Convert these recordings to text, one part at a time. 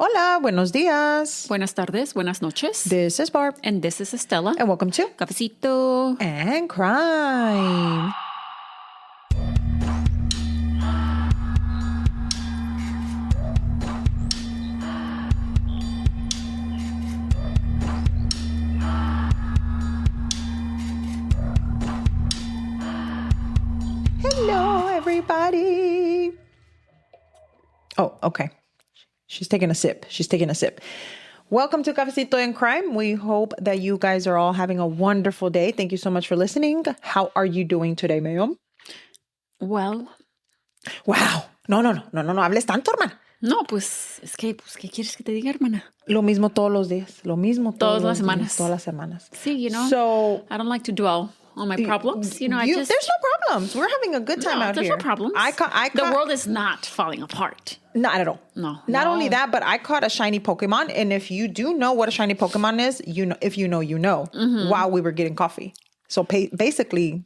Hola, buenos días. Buenas tardes, buenas noches. This is Barb. And this is Estella. And welcome to Cafecito. And Crime. Hello, everybody. Oh, okay. She's taking a sip. Welcome to Cafecito and Crime. We hope that you guys are all having a wonderful day. Thank you so much for listening. How are you doing today, ma'am? Well. Wow. No hables tanto, hermana. No, pues, ¿qué quieres que te diga, hermana? Lo mismo todos los días. Lo mismo todas las semanas. Todas las semanas. Sí, you know, so, I don't like to dwell on my problems. You know, there's no problems. We're having a good time out here. here. There's no problems. The world is not falling apart. Not at all. No. Not only that, but I caught a shiny Pokemon. And if you do know what a shiny Pokemon is, you know, if you know, you know, while we were getting coffee. So basically,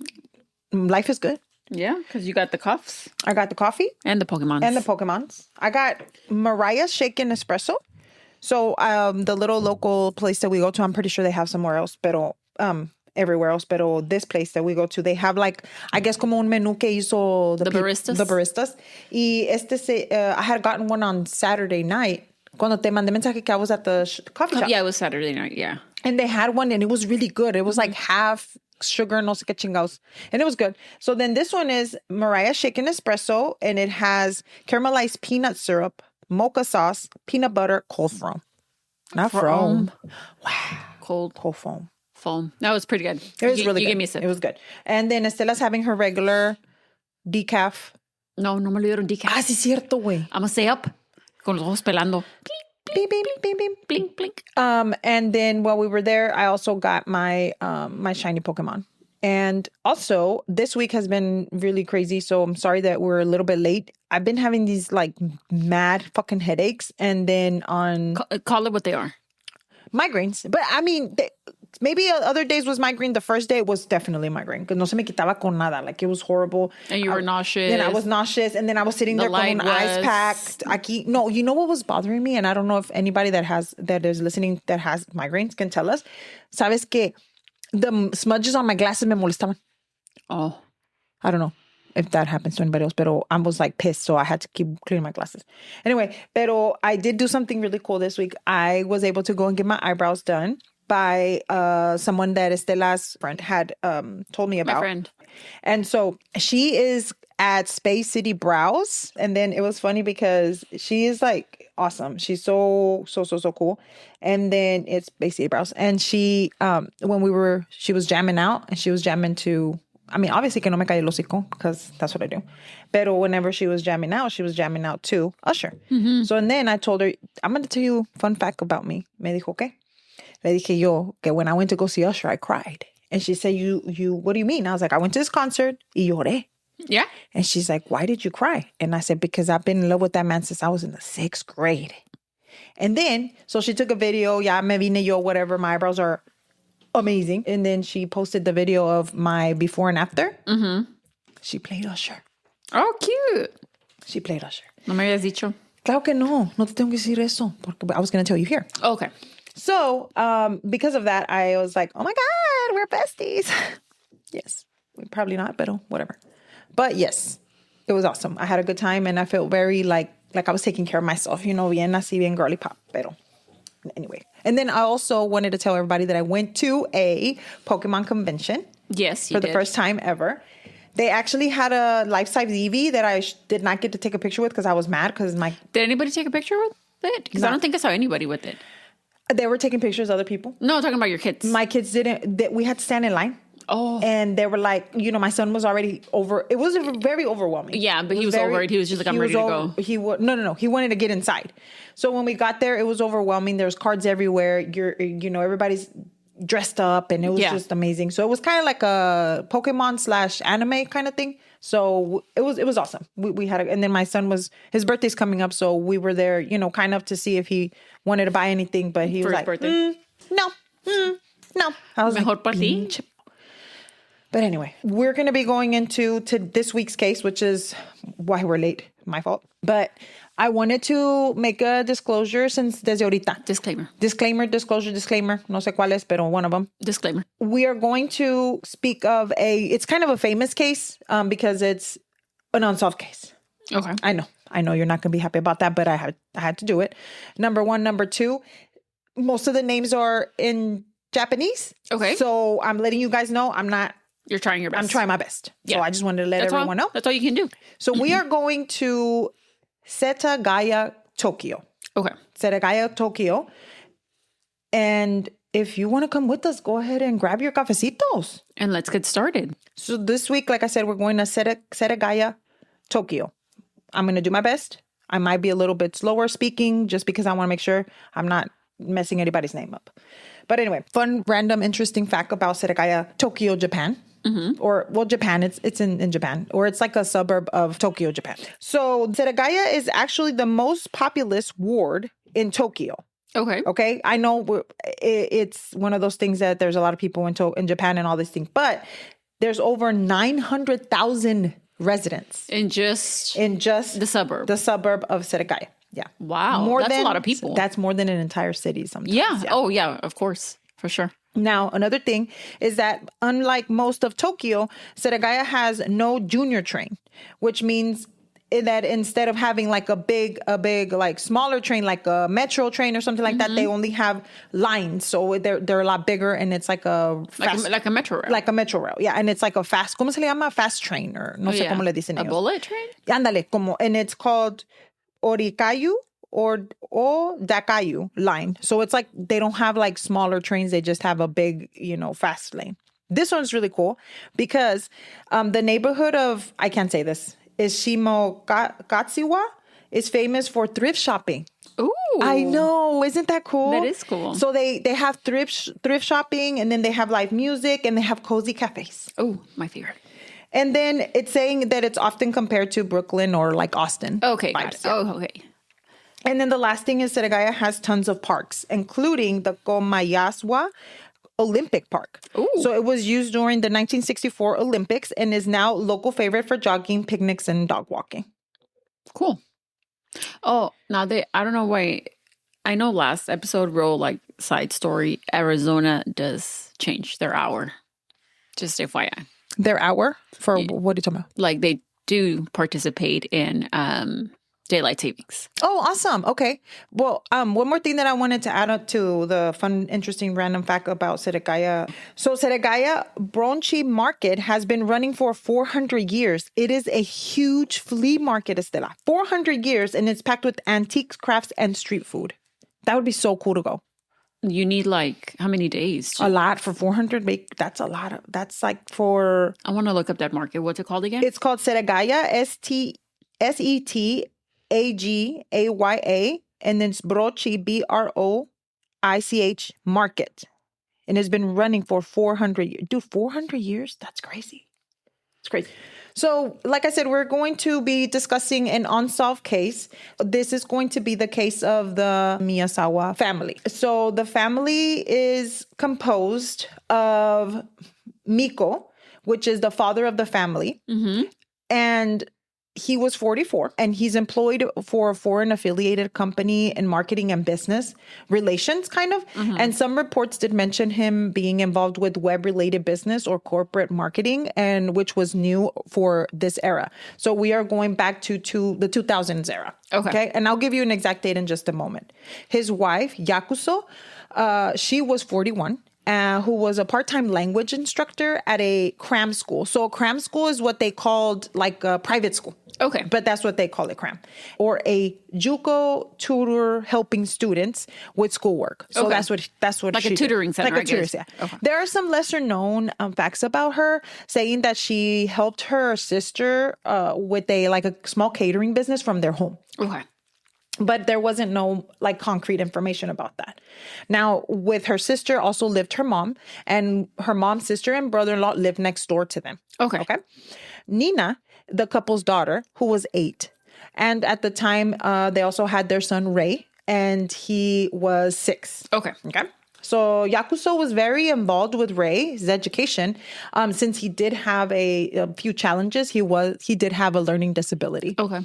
life is good. Yeah, because you got the cuffs. I got the coffee. And the Pokemons. I got Mariah's shaken espresso. So the little local place that we go to, I'm pretty sure they have somewhere else, pero everywhere else. Pero this place that we go to, they have like, I guess como un menú que hizo the baristas. The baristas. Y I had gotten one on Saturday night. Cuando te mandé mensaje que I was at the coffee shop. Yeah, it was Saturday night, yeah. And they had one and it was really good. It was like half sugar, no sé qué chingados. And it was good. So then this one is Mariah's shaken espresso and it has caramelized peanut syrup, mocha sauce, peanut butter, cold foam. Not foam. Wow. Cold foam. That was pretty good. It was really good. You gave me a sip. It was good. And then Estella's having her regular decaf. No me lo dieron decaf. Ah, sí, cierto, güey. I'm going to stay up con los ojos pelando. Blink, blink, blink, blink, blink, blink. And then while we were there, I also got my shiny Pokemon. And also, this week has been really crazy, so I'm sorry that we're a little bit late. I've been having these, like, mad fucking headaches, and then on... Call it what they are. Migraines. But, I mean, maybe other days was migraine. The first day was definitely migraine, because no se me quitaba con nada. Like, it was horrible. And you were nauseous. And I was nauseous, and then I was sitting there con un ice pack. No, you know what was bothering me? And I don't know if anybody that is listening that has migraines can tell us. ¿Sabes qué? The smudges on my glasses me molestaban. Oh. I don't know if that happens to anybody else, but I was like pissed, so I had to keep cleaning my glasses. Anyway, pero I did do something really cool this week. I was able to go and get my eyebrows done by someone that Estella's friend had told me about. My friend. And so she is at Space City Brows. And then it was funny because she is like awesome. She's so cool. And then it's Space City Brows. And she, she was jamming out and she was jamming to, I mean, obviously que no me cae el hocico because that's what I do. Pero whenever she was jamming out to Usher. Mm-hmm. So, and then I told her, I'm going to tell you a fun fact about me. Me dijo, ¿qué? Le dije yo, que when I went to go see Usher, I cried. And she said, you, what do you mean? I was like, I went to this concert y lloré. Yeah. And she's like, why did you cry? And I said, because I've been in love with that man since I was in the 6th grade. And then, so she took a video, ya me vine yo, whatever, my eyebrows are amazing. And then she posted the video of my before and after. Mm-hmm. She played Usher. Oh, cute. She played Usher. No me habías dicho. Claro que no te tengo que decir eso, porque I was going to tell you here. Oh, okay. So, because of that, I was like, oh my God, we're besties. Yes. Probably not, but whatever. But yes, it was awesome. I had a good time and I felt very like I was taking care of myself, you know, bien así, bien girly pop. Pero anyway. And then I also wanted to tell everybody that I went to a Pokemon convention. Yes, you did. For the first time ever. They actually had a life-size Eevee that I did not get to take a picture with because I was mad because my... Did anybody take a picture with it? Because I don't think I saw anybody with it. They were taking pictures, other people. No, talking about your kids. My kids didn't. We had to stand in line. Oh. And they were like, you know, my son was already over. It was very overwhelming. Yeah, but he was over it. He was just like, I'm ready to go. No. He wanted to get inside. So when we got there, it was overwhelming. There's cards everywhere. Everybody's dressed up and it was just amazing. So it was kind of like a Pokemon / anime kind of thing. So it was awesome. We had and then my son his birthday's coming up. So we were there, you know, kind of to see if he wanted to buy anything, but he was like, no. I was Mejor like, para ti. But anyway, we're going to be going into this week's case, which is why we're late. My fault. But I wanted to make a disclosure since desde ahorita. Disclaimer. Disclaimer, disclosure, disclaimer. No sé cuál es, pero one of them. Disclaimer. We are going to speak of it's kind of a famous case because it's an unsolved case. Okay. I know you're not going to be happy about that, but I had to do it. Number one. Number two, most of the names are in Japanese. Okay. So I'm letting you guys know You're trying your best. I'm trying my best. Yeah. So I just wanted to let everyone know. That's all you can do. So we are going to Setagaya, Tokyo. Okay. Setagaya, Tokyo. And if you want to come with us, go ahead and grab your cafecitos. And let's get started. So this week, like I said, we're going to Setagaya, Tokyo. I'm going to do my best. I might be a little bit slower speaking just because I want to make sure I'm not messing anybody's name up. But anyway, fun, random, interesting fact about Setagaya, Tokyo, Japan. Or, well, Japan, it's in Japan. Or it's like a suburb of Tokyo, Japan. So Setagaya is actually the most populous ward in Tokyo. Okay. Okay. I know it's one of those things that there's a lot of people in Japan and all these things, but there's over 900,000 residents In just the suburb. The suburb of Setagaya. Yeah. Wow. That's a lot of people. That's more than an entire city sometimes. Yeah. Oh, yeah, of course. For sure. Now, another thing is that unlike most of Tokyo, Setagaya has no junior train, which means that instead of having like a big like smaller train, like a metro train or something like that, they only have lines. So they're a lot bigger, and it's like a fast, like a metro rail. like a metro rail. Yeah, and it's like a fast, ¿cómo se le llama? Fast train, or no sé cómo le dicen a ellos. bullet train? Ándale, and it's called Orikayu or Dakayu line. So it's like they don't have like smaller trains. They just have a big, fast lane. This one's really cool because the neighborhood of, I can't say this, is Shimogatsuwa is famous for thrift shopping. Ooh. I know. Isn't that cool? That is cool. So they have thrift shopping, and then they have live music, and they have cozy cafes. Oh, my favorite. And then it's saying that it's often compared to Brooklyn or like Austin. Okay, got it. Yeah. Oh, okay. And then the last thing is Setagaya has tons of parks, including the Miyazawa Olympic Park. Ooh. So it was used during the 1964 Olympics and is now local favorite for jogging, picnics, and dog walking. Cool. Oh, now I don't know why. I know last episode, real like side story, Arizona does change their hour. Just FYI. Their hour? For what are you talking about? Like they do participate in daylight savings. Oh, awesome. Okay. Well, one more thing that I wanted to add up to the fun, interesting, random fact about Setagaya. So Setagaya Bronchi Market has been running for 400 years. It is a huge flea market, Estela. 400 years, and it's packed with antiques, crafts, and street food. That would be so cool to go. You need like how many days? A lot for 400. That's a lot. That's like for... I want to look up that market. What's it called again? It's called Setagaya, Setagaya, and then it's Brochi, Broich Market. And it's been running for 400 years. Dude, 400 years? That's crazy. It's crazy. So, like I said, we're going to be discussing an unsolved case. This is going to be the case of the Miyazawa family. So, the family is composed of Mikio, which is the father of the family. And he was 44, and he's employed for a foreign affiliated company in marketing and business relations, kind of. And some reports did mention him being involved with web-related business or corporate marketing, and which was new for this era. So we are going back to the 2000s era. Okay. And I'll give you an exact date in just a moment. His wife, Yasuko, she was 41. Who was a part-time language instructor at a cram school. So a cram school is what they called like a private school. Okay. But that's what they call it, cram. Or a JUCO tutor helping students with schoolwork. So that's what like a tutoring center, like a tutor, yeah. Okay. There are some lesser known facts about her, saying that she helped her sister with a small catering business from their home. Okay. But there wasn't no concrete information about that. Now, with her sister also lived her mom, and her mom's sister and brother-in-law lived next door to them. Okay. Niina, the couple's daughter, who was 8. And at the time, they also had their son, Ray, and he was 6. Okay. So Yasuko was very involved with Ray's education. Since he did have a few challenges, he did have a learning disability. Okay.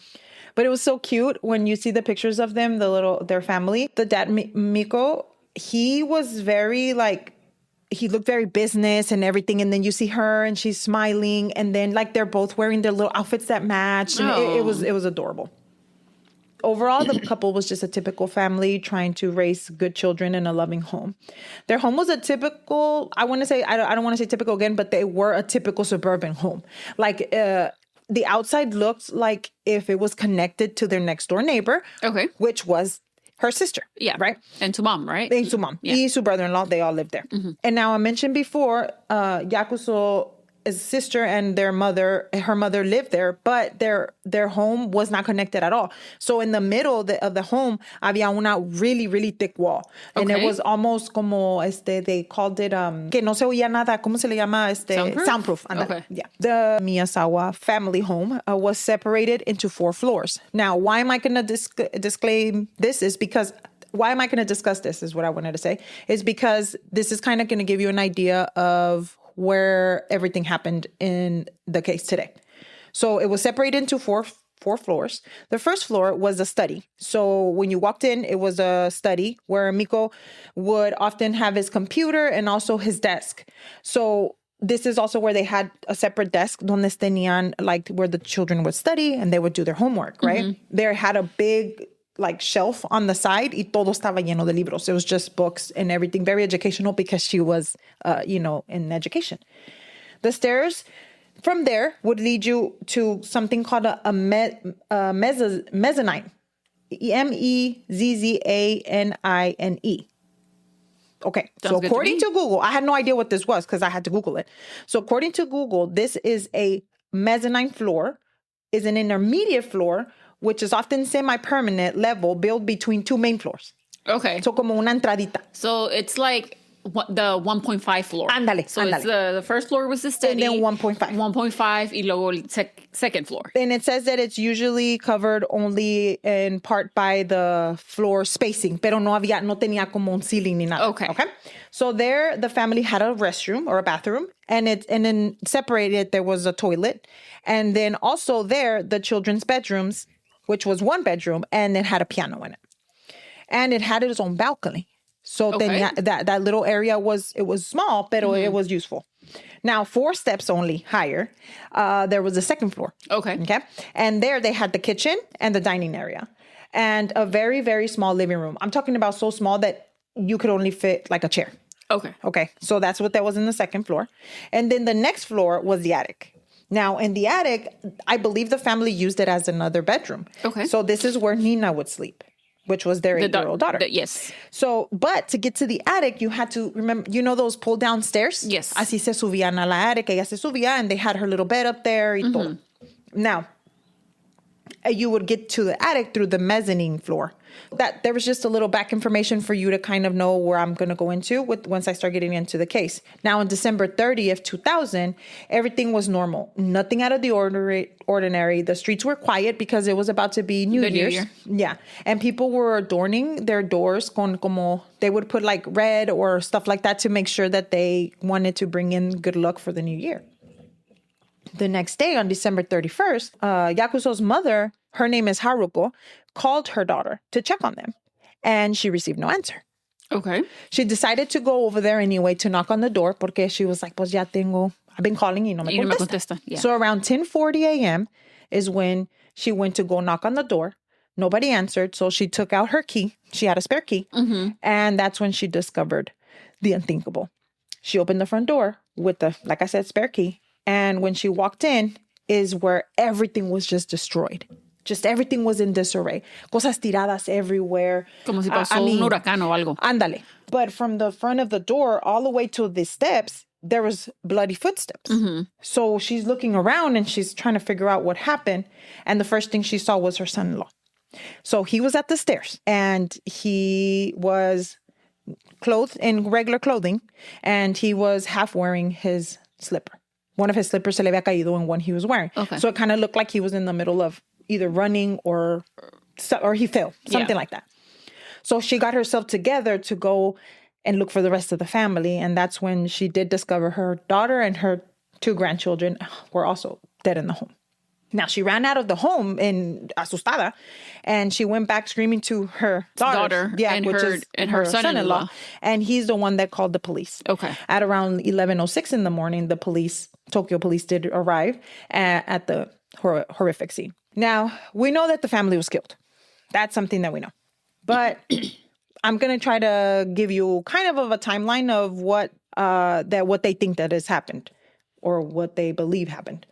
But it was so cute when you see the pictures of them, their family. The dad, Miko, he was very like, he looked very business and everything. And then you see her and she's smiling. And then like they're both wearing their little outfits that match. And it was adorable. Overall, the couple was just a typical family trying to raise good children in a loving home. Their home was a typical, I don't want to say typical again, but they were a typical suburban home. Like the outside looked like if it was connected to their next door neighbor, which was her sister. Yeah. Right? And su mom, right? And su mom. Yeah. Y su brother-in-law, they all lived there. Mm-hmm. And now I mentioned before, Yakuso's sister and her mother lived there, but their home was not connected at all. So in the middle of the home, había una really, really thick wall. And it was almost como, they called it, que no se oía nada, ¿cómo se le llama? Soundproof. Okay. Yeah. The Miyazawa family home was separated into 4 floors. Now, why am I going to disclaim this is because why am I going to discuss this is what I wanted to say, is because this is kind of going to give you an idea of where everything happened in the case today. So it was separated into four floors. The first floor was a study. So when you walked in, it was a study where Miko would often have his computer and also his desk. So this is also where they had a separate desk donde tenían, like, where the children would study and they would do their homework, right? Mm-hmm. They had a big like shelf on the side y todo estaba lleno de libros. It was just books and everything, very educational because she was, in education. The stairs from there would lead you to something called a mezzanine. Mezzanine. Okay, so according to Google, I had no idea what this was because I had to Google it. So according to Google, this is a mezzanine floor, is an intermediate floor, which is often semi-permanent level built between 2 main floors. Okay. So como una entradita. So it's like the 1.5 floor. Ándale, so ándale. It's the first floor was the study. And then 1.5. 1.5 y luego second floor. And it says that it's usually covered only in part by the floor spacing, pero no tenía como un ceiling ni nada. Okay. So there, the family had a restroom or a bathroom, and then separated, there was a toilet. And then also there, the children's bedrooms, which was 1 bedroom, and it had a piano in it. And it had its own balcony. So then that little area was small, pero it was useful. Now, 4 steps only higher, there was a second floor. Okay. And there they had the kitchen and the dining area and a very, very small living room. I'm talking about so small that you could only fit like a chair. Okay. So that's what that was in the second floor. And then the next floor was the attic. Now, in the attic, I believe the family used it as another bedroom. Okay. So this is where Niina would sleep, which was their 8-year-old daughter. Yes. So, but to get to the attic, you had to remember, those pull-down stairs? Yes. Así se subían a la attic, ella se subía, and they had her little bed up there y todo. Now, you would get to the attic through the mezzanine floor. That there was just a little back information for you to kind of know where I'm going to go into once I start getting into the case. Now, on December 30th, 2000, everything was normal. Nothing out of the ordinary. The streets were quiet because it was about to be New Year's. Yeah. And people were adorning their doors they would put like red or stuff like that to make sure that they wanted to bring in good luck for the new year. The next day, on December 31st, Yakuso's mother, her name is Haruko, called her daughter to check on them. And she received no answer. Okay. She decided to go over there anyway to knock on the door porque she was like, pues ya I've been calling y no me contesta. Yeah. So around 10:40 a.m. is when she went to go knock on the door. Nobody answered, so she took out her key. She had a spare key. Mm-hmm. And that's when she discovered the unthinkable. She opened the front door with the, like I said, spare key. And when she walked in is where everything was just destroyed. Just everything was in disarray. Cosas tiradas everywhere. Como si pasó un huracán o algo. Ándale. But from the front of the door all the way to the steps, there was bloody footsteps. Mm-hmm. So she's looking around and she's trying to figure out what happened. And the first thing she saw was her son-in-law. So he was at the stairs and he was clothed in regular clothing and he was half wearing his slipper. One of his slippers se le había caído in one he was wearing. Okay. So it kind of looked like he was in the middle of either running or he fell, something like that. So she got herself together to go and look for the rest of the family. And that's when she did discover her daughter and her 2 grandchildren were also dead in the home. Now, she ran out of the home in asustada, and she went back screaming to her daughter, and her son-in-law. And he's the one that called the police. Okay. At around 11:06 in the morning, Tokyo police did arrive at the horrific scene. Now, we know that the family was killed. That's something that we know. But I'm going to try to give you kind of a timeline of what they think that has happened or what they believe happened.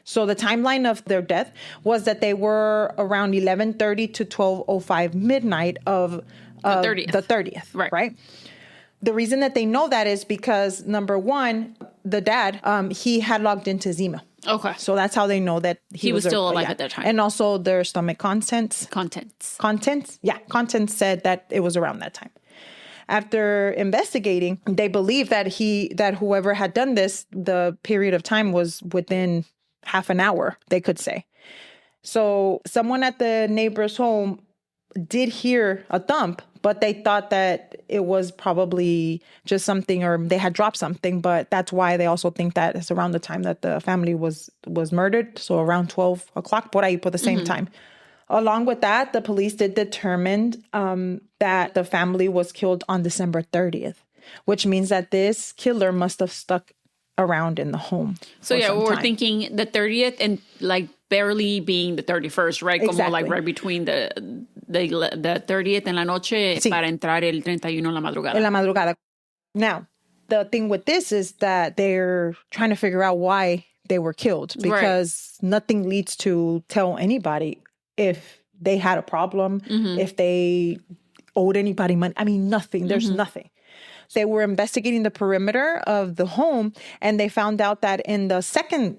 So the timeline of their death was that they were around 11:30 to 12:05 midnight of the 30th. Right. The reason that they know that is because, number one, the dad, he had logged into his email. Okay. So that's how they know that he was still alive at that time. And also their stomach contents. Yeah, contents said that it was around that time. After investigating, they believe that whoever had done this, the period of time was within half an hour, they could say. So someone at the neighbor's home did hear a thump, but they thought that it was probably just something, or they had dropped something. But that's why they also think that it's around the time that the family was murdered. So around 12 o'clock, por ahí, por the same time. Along with that, the police did determine that the family was killed on December 30th, which means that this killer must have stuck around in the home. So we're thinking the 30th and like barely being the 31st, right? Exactly. Como like right between the 30th en la noche para entrar el 31 en la madrugada. En la madrugada. Now, the thing with this is that they're trying to figure out why they were killed, because nothing leads to tell anybody if they had a problem, if they owed anybody money. I mean, nothing. There's nothing. They were investigating the perimeter of the home, and they found out that in the second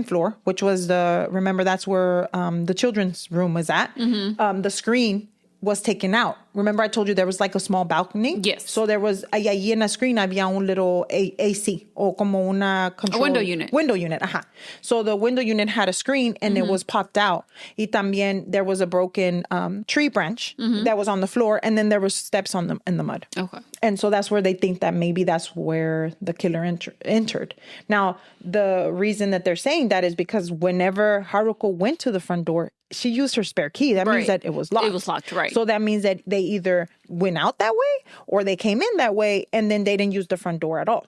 floor, which was remember that's where the children's room was at, the screen was taken out. Remember I told you there was like a small balcony? Yes. So there was, allí en la screen había un little AC, o como una control. A window unit. Window unit, ajá. So the window unit had a screen, and it was popped out. Y también there was a broken tree branch that was on the floor, and then there was steps in the mud. Okay. And so that's where they think that maybe that's where the killer entered. Now, the reason that they're saying that is because whenever Haruko went to the front door, she used her spare key. That means that it was locked. It was locked, right. So that means that they either went out that way or they came in that way, and then they didn't use the front door at all.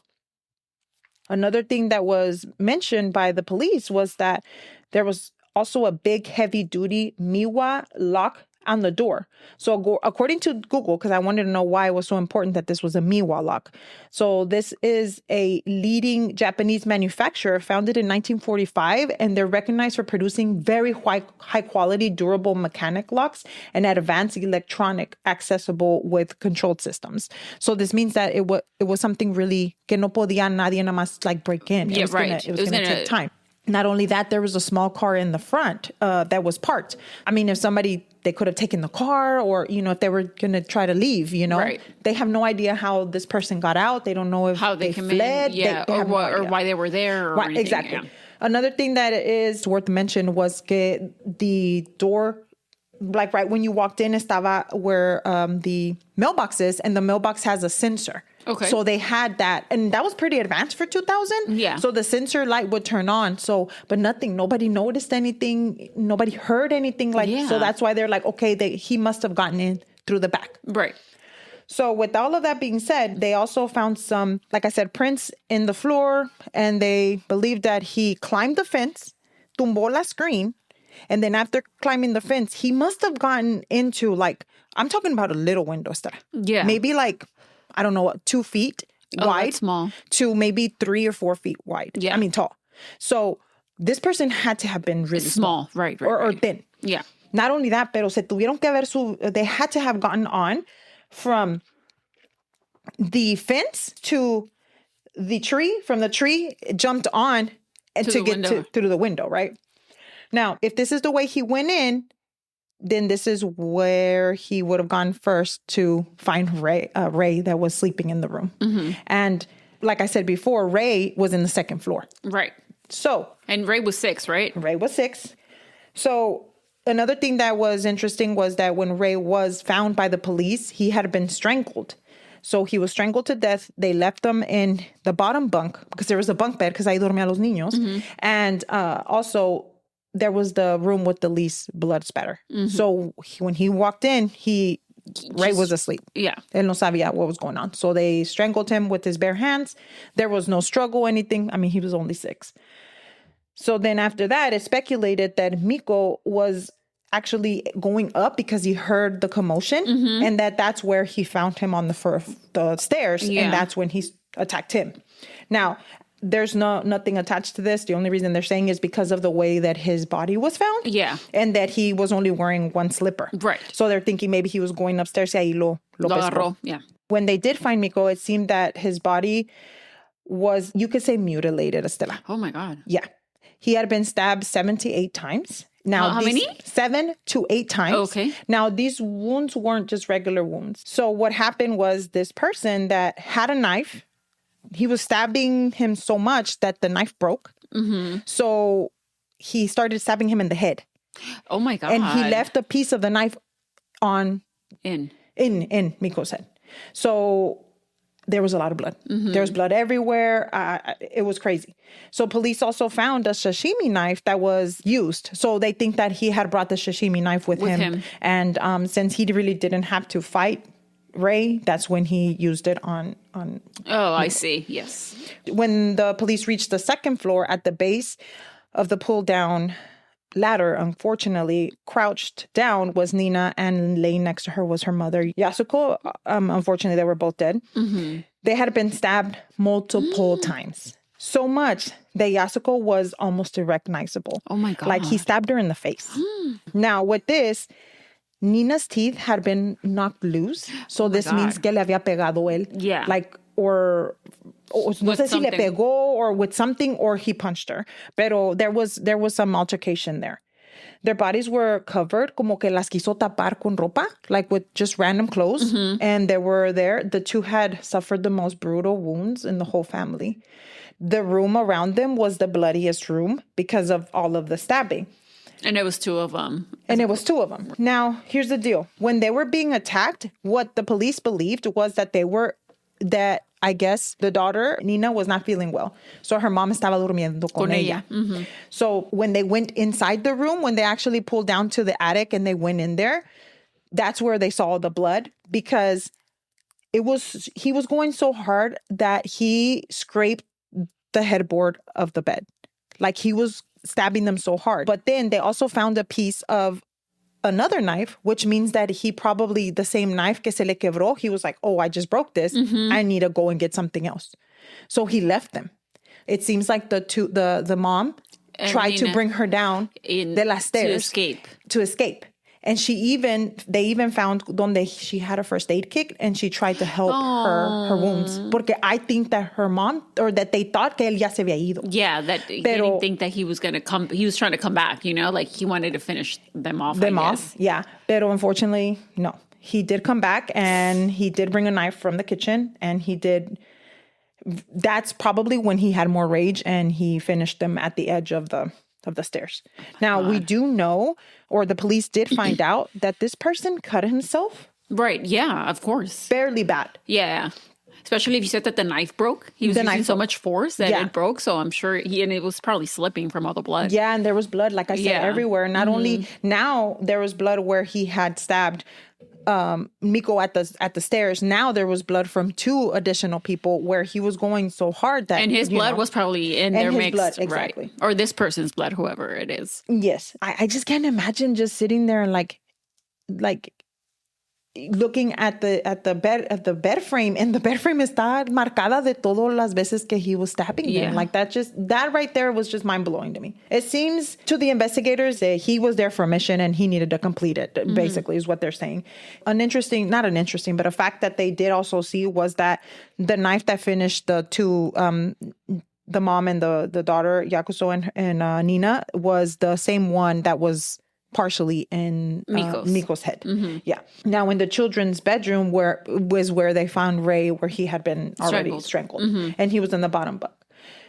Another thing that was mentioned by the police was that there was also a big heavy-duty Miwa lock on the door. So according to Google, because I wanted to know why it was so important that this was a Miwa lock. So this is a leading Japanese manufacturer founded in 1945, and they're recognized for producing very high quality, durable mechanic locks and advanced electronic accessible with controlled systems. So this means that it was something really que no podía nadie nada más like break in. Yeah, It was going to take time. Not only that, there was a small car in the front that was parked. I mean, if they could have taken the car, or, if they were going to try to leave, they have no idea how this person got out. They don't know if how they fled. Or why they were there. Or anything. Exactly. Yeah. Another thing that is worth mention was que the door, like right when you walked in, estaba where the mailbox is, and the mailbox has a sensor. Okay. So they had that, and that was pretty advanced for 2000. Yeah. So the sensor light would turn on. But nobody noticed anything. Nobody heard anything so that's why they're like, okay, he must have gotten in through the back. Right. So with all of that being said, they also found some, like I said, prints in the floor, and they believed that he climbed the fence, tumbó la screen, and then after climbing the fence, he must have gotten into I'm talking about a little window, Yeah. Maybe I don't know, 2 feet wide, that's small, to maybe 3 or 4 feet wide. Yeah. I mean, tall. So this person had to have been really small. Right. Or thin. Yeah. Not only that, pero se tuvieron que haber they had to have gotten on from the fence to the tree, from the tree, jumped on and to get through the window, right? Now, if this is the way he went in, then this is where he would have gone first to find Ray that was sleeping in the room. Mm-hmm. And like I said before, Ray was in the second floor. Right. So. And Ray was 6, right? Ray was 6. So another thing that was interesting was that when Ray was found by the police, he had been strangled. So he was strangled to death. They left him in the bottom bunk because there was a bunk bed because ahí dormían los niños. Mm-hmm. And also there was the room with the least blood spatter. So when he walked in, Ray was asleep. Yeah. Él no sabía what was going on. So they strangled him with his bare hands. There was no struggle, anything. I mean, he was only 6. So then after that, it's speculated that Mikio was actually going up because he heard the commotion and that's where he found him on the stairs. And that's when he attacked him. Now, there's nothing attached to this. The only reason they're saying is because of the way that his body was found. Yeah. And that he was only wearing one slipper. Right. So they're thinking maybe he was going upstairs y ahí lo pescó. Yeah. When they did find Mikio, it seemed that his body was, you could say, mutilated, Estela. Oh, my God. Yeah. He had been stabbed 7 to 8 times. Now, how many? 7 to 8 times. Okay. Now, these wounds weren't just regular wounds. So what happened was this person that had a knife, he was stabbing him so much that the knife broke. So he started stabbing him in the head. Oh, my God. And he left a piece of the knife in Mikio's head. So there was a lot of blood. There was blood everywhere. It was crazy. So police also found a sashimi knife that was used. So they think that he had brought the sashimi knife with him. And since he really didn't have to fight Ray, that's when he used it on Oh, I see. Yes. When the police reached the second floor at the base of the pull down ladder, unfortunately, crouched down was Niina, and laying next to her was her mother, Yasuko. Unfortunately, they were both dead. They had been stabbed multiple times. So much that Yasuko was almost irrecognizable. Oh, my God. Like he stabbed her in the face. Now, with this, Nina's teeth had been knocked loose. So this means que le había pegado él. Yeah. Like, or no sé si le pegó or with something, or he punched her. Pero there was some altercation there. Their bodies were covered, como que las quiso tapar con ropa, like with just random clothes. And they were there. The two had suffered the most brutal wounds in the whole family. The room around them was the bloodiest room because of all of the stabbing. And it was 2 of them. Now, here's the deal. When they were being attacked, what the police believed was that I guess the daughter, Niina, was not feeling well. So her mom estaba durmiendo con ella. So when they went inside the room, when they actually pulled down to the attic and they went in there, that's where they saw the blood, because he was going so hard that he scraped the headboard of the bed. Like he was stabbing them so hard. But then they also found a piece of another knife, which means that he probably, the same knife que se le quebró, he was like, oh, I just broke this. I need to go and get something else. So he left them. It seems like the mom tried Niina to bring her down de las stairs to escape. And they even found donde she had a first aid kit, and she tried to help her wounds. Porque I think that her mom, or that they thought que él ya se había ido. Yeah, that he didn't think that he was going to come. He was trying to come back, like he wanted to finish them off. Yeah. Pero unfortunately, no. He did come back, and he did bring a knife from the kitchen, and that's probably when he had more rage, and he finished them at the edge of the stairs. Now, we do know, or the police did find out, that this person cut himself. Right. Yeah, of course. Fairly bad. Yeah. Especially if you said that the knife broke. He was using so much force that it broke. So I'm sure and it was probably slipping from all the blood. Yeah, and there was blood, like I said, everywhere. Not only now, there was blood where he had stabbed Mikio at the stairs. Now there was blood from 2 additional people where he was going so hard that, and his blood was probably in their mix, blood, exactly. Right? Or this person's blood, whoever it is. Yes, I just can't imagine just sitting there and like looking at the bed frame, and the bed frame está marcada de todas las veces que he was stabbing them. Like that right there was just mind blowing to me. It seems to the investigators that he was there for a mission and he needed to complete it, basically is what they're saying. But a fact that they did also see was that the knife that finished the 2, the mom and the daughter, Yakuso and Niina, was the same one that was partially in Mikio's head. Yeah. Now, in the children's bedroom was where they found Ray, where he had been already strangled. And he was in the bottom bunk.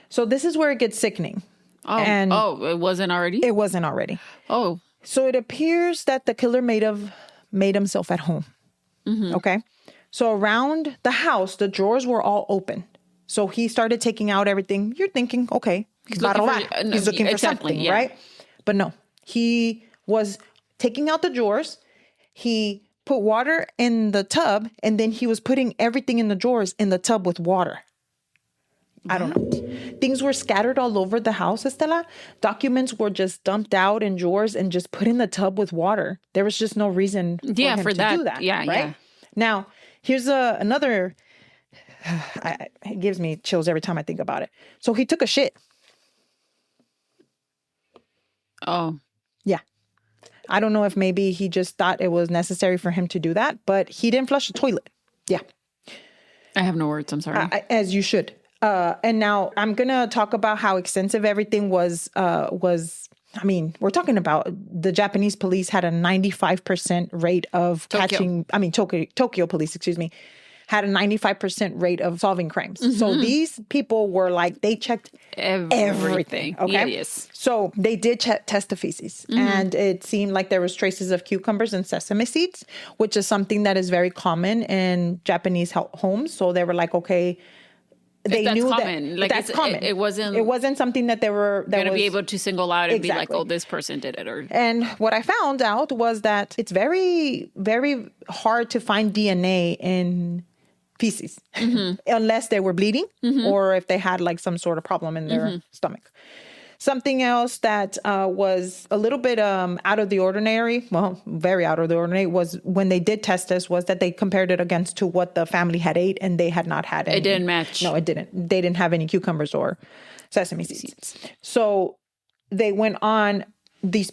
So this is where it gets sickening. It wasn't already? It wasn't already. Oh. So it appears that the killer made himself at home. Okay. So around the house, the drawers were all open. So he started taking out everything. You're thinking, okay, he's looking for something, right? But no, he was taking out the drawers. He put water in the tub, and then he was putting everything in the drawers in the tub with water. I don't know. Things were scattered all over the house, Estela. Documents were just dumped out in drawers and just put in the tub with water. There was just no reason for him to do that. Yeah, right? yeah. Now, here's another... it gives me chills every time I think about it. So he took a shit. Oh. Yeah. I don't know if maybe he just thought it was necessary for him to do that, but he didn't flush the toilet. Yeah. I have no words. I'm sorry. As you should. And now I'm going to talk about how extensive everything was. I mean, we're talking about the Japanese police had a 95% rate of catching, Tokyo police, excuse me, had a 95% rate of solving crimes. Mm-hmm. So these people were like, they checked everything. Okay. Yes. So they did test the feces. Mm-hmm. And it seemed like there was traces of cucumbers and sesame seeds, which is something that is very common in Japanese homes. So they were like, okay, they knew common. That's common. It wasn't something that they were going to be able to single out and exactly. be like, oh, this person did it. And what I found out was that it's very, very hard to find DNA in feces, mm-hmm. unless they were bleeding mm-hmm. or if they had like some sort of problem in their mm-hmm. stomach. Something else that was a little bit out of the ordinary, well, very out of the ordinary, was when they did test this, was that they compared it against to what the family had ate, and they had not had any. It didn't match. No, it didn't. They didn't have any cucumbers or sesame seeds. So they went on the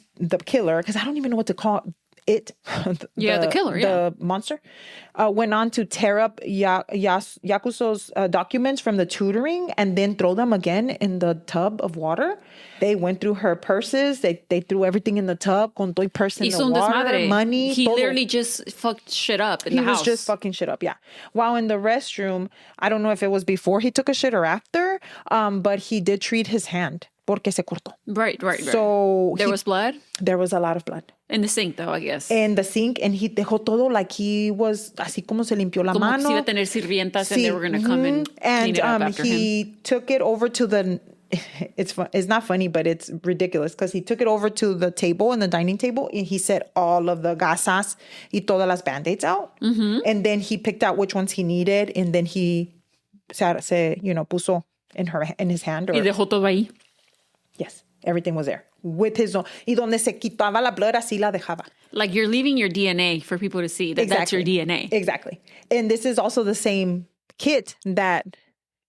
killer, because I don't even know what to call it. The killer, the monster, went on to tear up Yakuso's documents from the tutoring and then throw them again in the tub of water. They went through her purses. They threw everything in the tub. Con todo purse in the water, money. He todo. literally just fucked shit up in the house. He was just fucking shit up, yeah. While in the restroom, I don't know if it was before he took a shit or after, but he did treat his hand. Porque se cortó. Right. So there was blood? There was a lot of blood. In the sink, though, I guess. In the sink, and he dejó todo like he was, así como se limpió la mano. Como si iba a tener sirvientas and they were going to come and clean it up after him. He took it over to the, it's not funny, but it's ridiculous, because he took it over to the table, in the dining table, and he set all of the gasas y todas las Band-Aids out. Mm-hmm. And then he picked out which ones he needed, and then he puso in his hand. Y dejó todo ahí. Yes, everything was there. With his own. Y donde se quitaba la blood, así la dejaba. Like you're leaving your DNA for people to see that exactly. That's your DNA. Exactly. And this is also the same kit that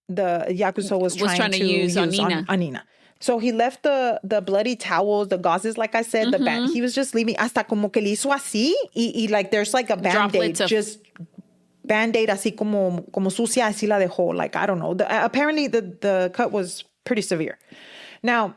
the Yakuza was trying to use on Niina. So he left the bloody towels, the gauzes, like I said, mm-hmm. the band. He was just leaving, hasta como que le hizo así, y like there's like a Band-Aid, just Band-Aid así como sucia, así la dejó. Like, I don't know. Apparently the cut was pretty severe. Now,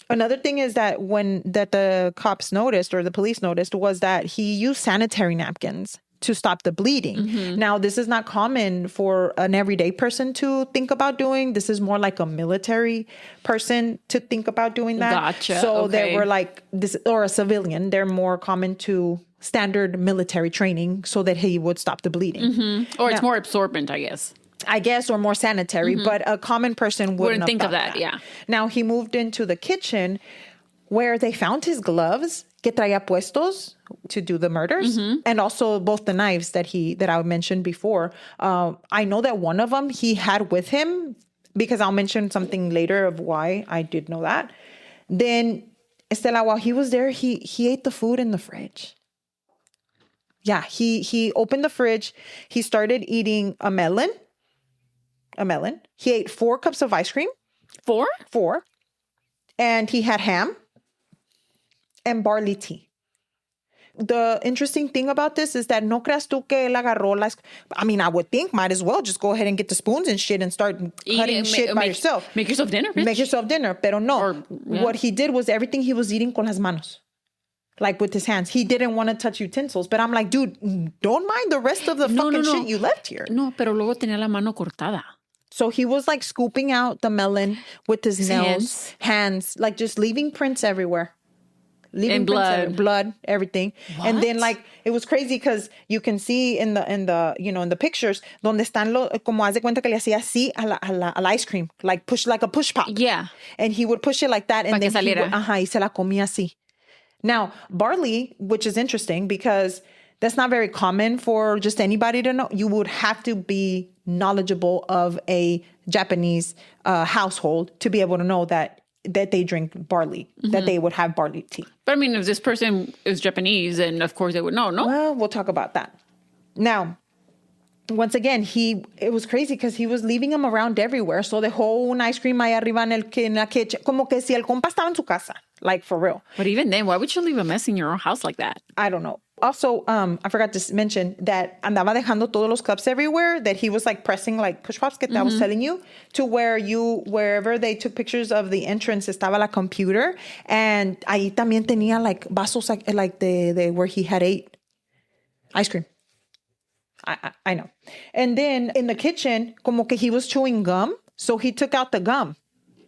another thing is that the cops noticed, or the police noticed, was that he used sanitary napkins to stop the bleeding. Mm-hmm. Now, this is not common for an everyday person to think about doing. This is more like a military person to think about doing that. Gotcha. So okay. They were like this, or a civilian. They're more common to standard military training so that he would stop the bleeding. Mm-hmm. Or it's more absorbent, I guess, or more sanitary, mm-hmm. but a common person wouldn't think of that. Yeah. Now he moved into the kitchen where they found his gloves que traía puestos to do the murders, mm-hmm. and also both the knives that I mentioned before. I know that one of them he had with him, because I'll mention something later of why I did know that. Then Estela, while he was there, he ate the food in the fridge. Yeah, he opened the fridge. He started eating a melon. He ate 4 cups of ice cream. 4? 4. And he had ham and barley tea. The interesting thing about this is that no creas tú que él agarró las... I mean, I would think might as well just go ahead and get the spoons and shit and start cutting shit by yourself. Make yourself dinner, bitch. Make yourself dinner. Pero no. What he did was everything he was eating con las manos. Like with his hands. He didn't want to touch utensils. But I'm like, dude, don't mind the rest of the shit you left here. No, pero luego tenía la mano cortada. So he was like scooping out the melon with his nails, hands, like just leaving prints everywhere. leaving prints everywhere, blood, everything. And then like it was crazy because you can see in the in the pictures donde están como hace cuenta que le hacía así al ice cream, like a push pop. Yeah. And he would push it like that, and then he would, y se la comía así. Now, barley, which is interesting because that's not very common for just anybody to know. You would have to be knowledgeable of a Japanese household to be able to know that they drink barley, that they would have barley tea. But I mean, if this person is Japanese, and of course they would know, no? Well, we'll talk about that. Now, once again, it was crazy because he was leaving them around everywhere. So dejó un ice cream ahí arriba en la kitchen. Como que si el compa estaba en su casa. Like, for real. But even then, why would you leave a mess in your own house like that? I don't know. Also, I forgot to mention that andaba dejando todos los cups everywhere, that he was like pressing like push pops that I was telling you, to wherever they took pictures of the entrance, estaba la computer. And ahí también tenía like vasos like the where he had ate ice cream. I know. And then in the kitchen, como que he was chewing gum. So he took out the gum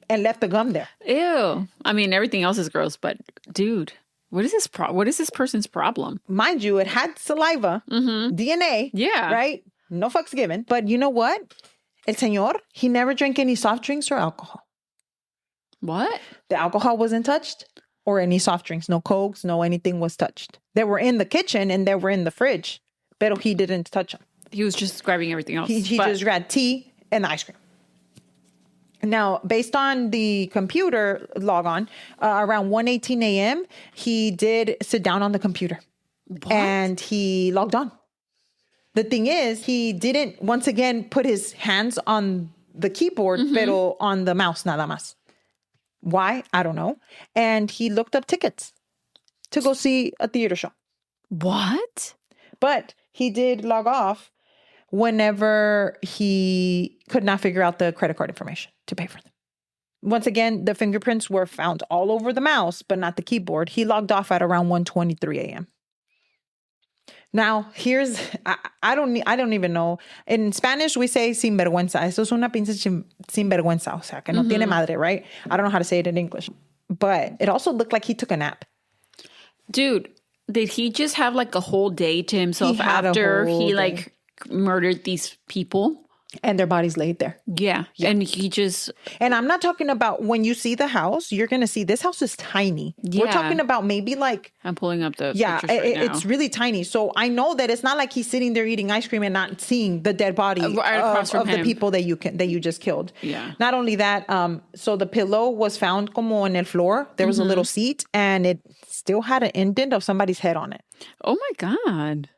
and left the gum there. Ew. I mean, everything else is gross, but dude, what is this person's problem? Mind you, it had saliva, DNA. Yeah. Right? No fucks given. But you know what? El señor, he never drank any soft drinks or alcohol. What? The alcohol wasn't touched or any soft drinks. No Cokes, no anything was touched. They were in the kitchen and they were in the fridge. Pero he didn't touch them. He was just grabbing everything else. He just grabbed tea and ice cream. Now, based on the computer logon, around 1:18 a.m., he did sit down on the computer. What? And he logged on. The thing is, he didn't, once again, put his hands on the keyboard, pero on the mouse, nada más. Why? I don't know. And he looked up tickets to go see a theater show. What? But he did log off whenever he could not figure out the credit card information to pay for them. Once again, the fingerprints were found all over the mouse, but not the keyboard. He logged off at around 1:23 a.m. Now, here's, I don't even know. In Spanish, we say sinvergüenza. Eso es una pinche sinvergüenza. O sea, que no tiene madre, right? I don't know how to say it in English. But it also looked like he took a nap. Dude, did he just have like a whole day to himself after he like murdered these people? And their bodies laid there. Yeah. And he just... And I'm not talking about when you see the house, you're going to see this house is tiny. Yeah. We're talking about maybe like... I'm pulling up the pictures right now. It's really tiny. So I know that it's not like he's sitting there eating ice cream and not seeing the dead body of the people that you just killed. Yeah. Not only that, so the pillow was found como en el floor. There was a little seat and it still had an indent of somebody's head on it. Oh my God.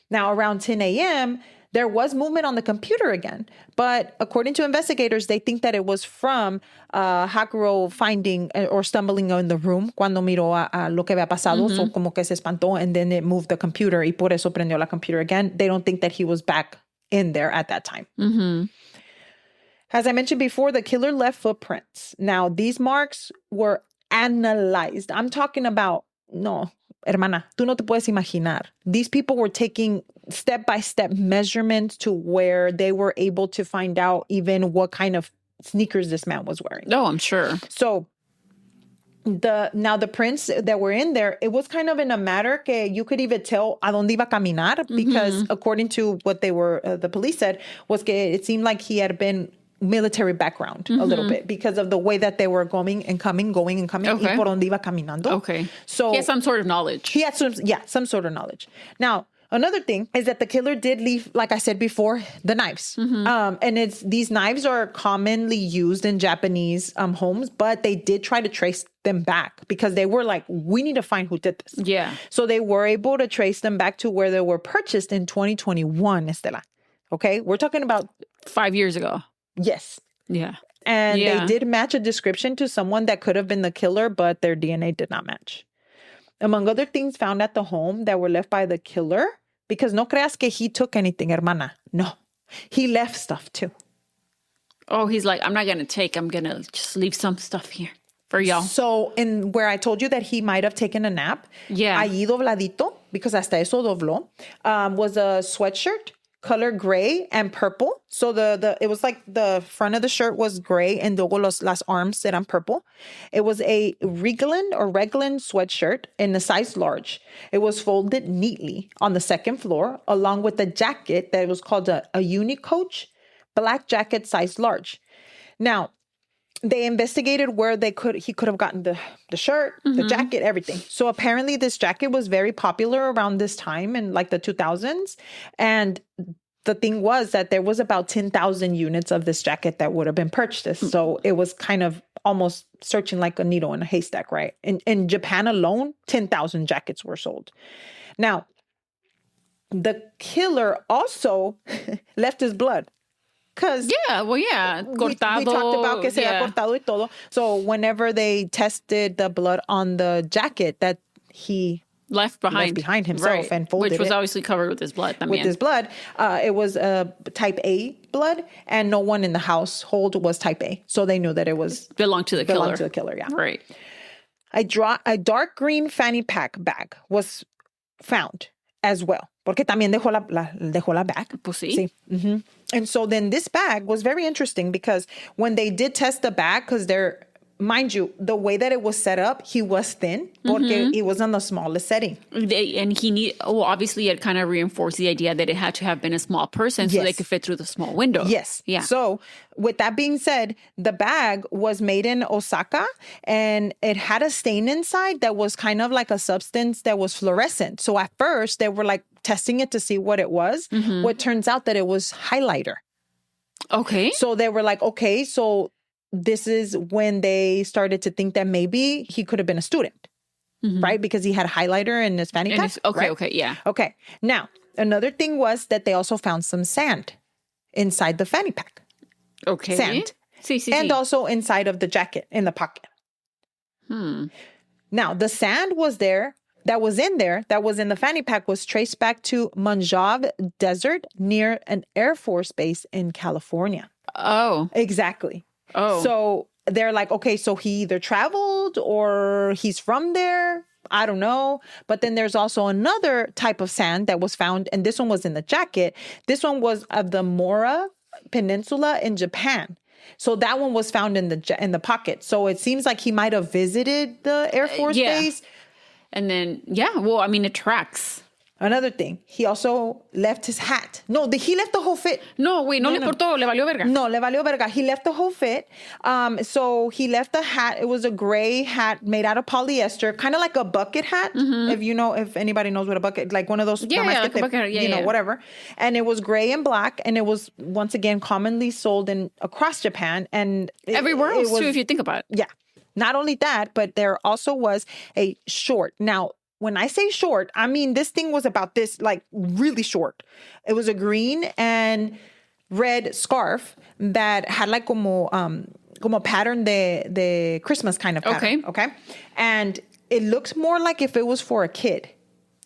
Now around 10 a.m., there was movement on the computer again. But according to investigators, they think that it was from Hakuro finding or stumbling in the room cuando miró a lo que había pasado. So como que se espantó and then it moved the computer y por eso prendió la computer again. They don't think that he was back in there at that time. As I mentioned before, the killer left footprints. Now, these marks were analyzed. I'm talking about, no, hermana, tú no te puedes imaginar. These people were taking step-by-step measurements to where they were able to find out even what kind of sneakers this man was wearing. Oh, I'm sure. So the prints that were in there, it was kind of in a matter que you could even tell a dónde iba a caminar because according to what they were, the police said, was que it seemed like he had been military background a little bit because of the way that they were going and coming. Okay. Y por donde iba caminando. Okay. So he had some sort of knowledge. He had some sort of knowledge. Now, another thing is that the killer did leave, like I said before, the knives. And these knives are commonly used in Japanese homes, but they did try to trace them back because they were like, we need to find who did this. Yeah. So they were able to trace them back to where they were purchased in 2021, Estela. Okay? We're talking about 5 years ago. Yes. Yeah. And they did match a description to someone that could have been the killer, but their DNA did not match. Among other things found at the home that were left by the killer, because no creas que he took anything, hermana. No. He left stuff too. Oh, he's like, I'm not going to take, I'm going to just leave some stuff here for y'all. So in where I told you that he might have taken a nap, allí dobladito, because hasta eso dobló, was a sweatshirt color gray and purple. So it was like the front of the shirt was gray and luego las arms eran purple. It was a Reglan sweatshirt in a size large. It was folded neatly on the second floor along with a jacket that was called a Unicoach black jacket size large. Now, they investigated where he could have gotten the shirt, the jacket, everything. So apparently this jacket was very popular around this time in like the 2000s. And the thing was that there was about 10,000 units of this jacket that would have been purchased. So it was kind of almost searching like a needle in a haystack, right? In Japan alone, 10,000 jackets were sold. Now, the killer also left his blood. Because cortado. we talked about que se había cortado y todo. So whenever they tested the blood on the jacket that he left behind himself and folded which was it, obviously covered with his blood. With his blood, it was type A blood, and no one in the household was type A. So they knew that it was belonged to the killer, yeah. Right. A dark green fanny pack bag was found as well. Porque también dejó la bag. Pues sí. Sí. Mm-hmm. And so then this bag was very interesting because when they did test the bag, because mind you, the way that it was set up, he was thin porque it was on the smallest setting. And obviously it kind of reinforced the idea that it had to have been a small person so they could fit through the small window. Yes. Yeah. So with that being said, the bag was made in Osaka and it had a stain inside that was kind of like a substance that was fluorescent. So at first they were like testing it to see what it was. What turns out that it was highlighter. Okay. So they were like, okay, so this is when they started to think that maybe he could have been a student, right? Because he had a highlighter in his fanny pack. Okay, yeah. Okay. Now, another thing was that they also found some sand inside the fanny pack. Okay. Sand. And also inside of the jacket, in the pocket. Now, the sand that was in the fanny pack was traced back to Mojave Desert near an Air Force base in California. Oh. Exactly. Oh. So they're like, okay, so he either traveled or he's from there. I don't know. But then there's also another type of sand that was found, and this one was in the jacket. This one was of the Mora Peninsula in Japan. So that one was found in the pocket. So it seems like he might have visited the Air Force base. And then, it tracks. Another thing, he also left his hat. No, he left the whole fit. No, wait, no le importó, le valió verga. No, le valió verga. He left the whole fit. So he left the hat. It was a gray hat made out of polyester, kind of like a bucket hat. If anybody knows what a bucket, like one of those. Like a bucket, whatever. And it was gray and black, and it was once again commonly sold across Japan and everywhere else too, if you think about it. Yeah. Not only that, but there also was a short. Now, when I say short, I mean this thing was about this, like really short. It was a green and red scarf that had like como pattern the Christmas kind of pattern. Okay. And it looked more like if it was for a kid.